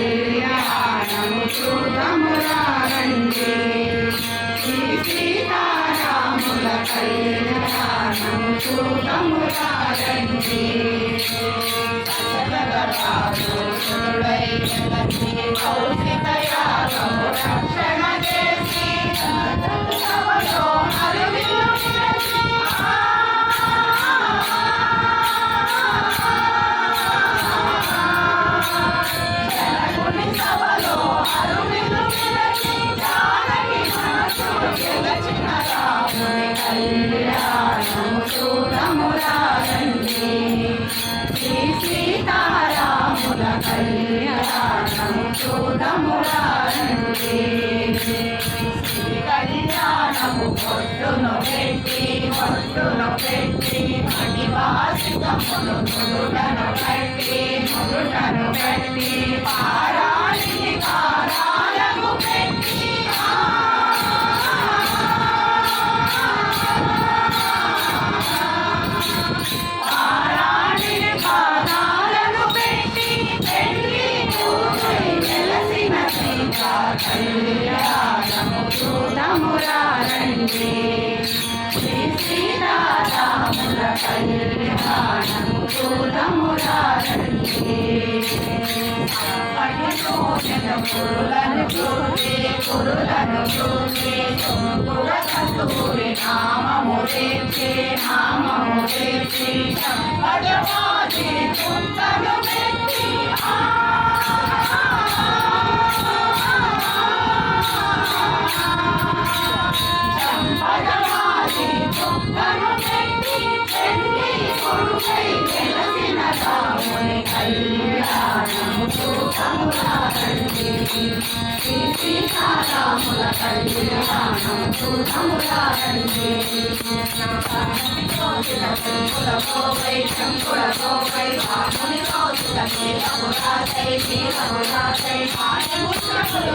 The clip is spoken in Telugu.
కళ్యాణము చూడమురారండి శ్రీ సీతారాముల కళ్యాణము చూడమురారండి సకలరాజుడై జగతి కౌశిక యాగము రక్షణ చేసి సభలో అరువిల్లు విరచి సభలో అరువిల్లు విరచి జానకి మనసును గెలచిన రాముని కళ్యాణము చూడమురారండి శ్రీ సీతారాముల కళ్యాణము చూడమురారండి కళ్యాణము పొట్టును పెట్టి మణివాసికమును నుడుటను పెట్టి పారాణిని కారాలకు పెట్టి పారాణిని కారాలకు పెట్టి పెళ్లి కూతురి వెలసిన సీతా కళ్యాణము చూడమురారండి శ్రీ సీతారాముల కళ్యాణము చూడమురారండి పురులను చూసి తుంగుర కస్తూరి నామము చేర్చి సంపదవాది కుంతను పెట్టి సంపదవాది కుంతను పెట్టి పెళ్లి కొడుకై వెలసిన రాముని కళ్యాణము చూడమురారండి శ్రీ సీతారాముల కళ్యాణము చూడమురారండి శంకులకోపై రాముని రోజుల నీలమురాసై మాయముద్రములు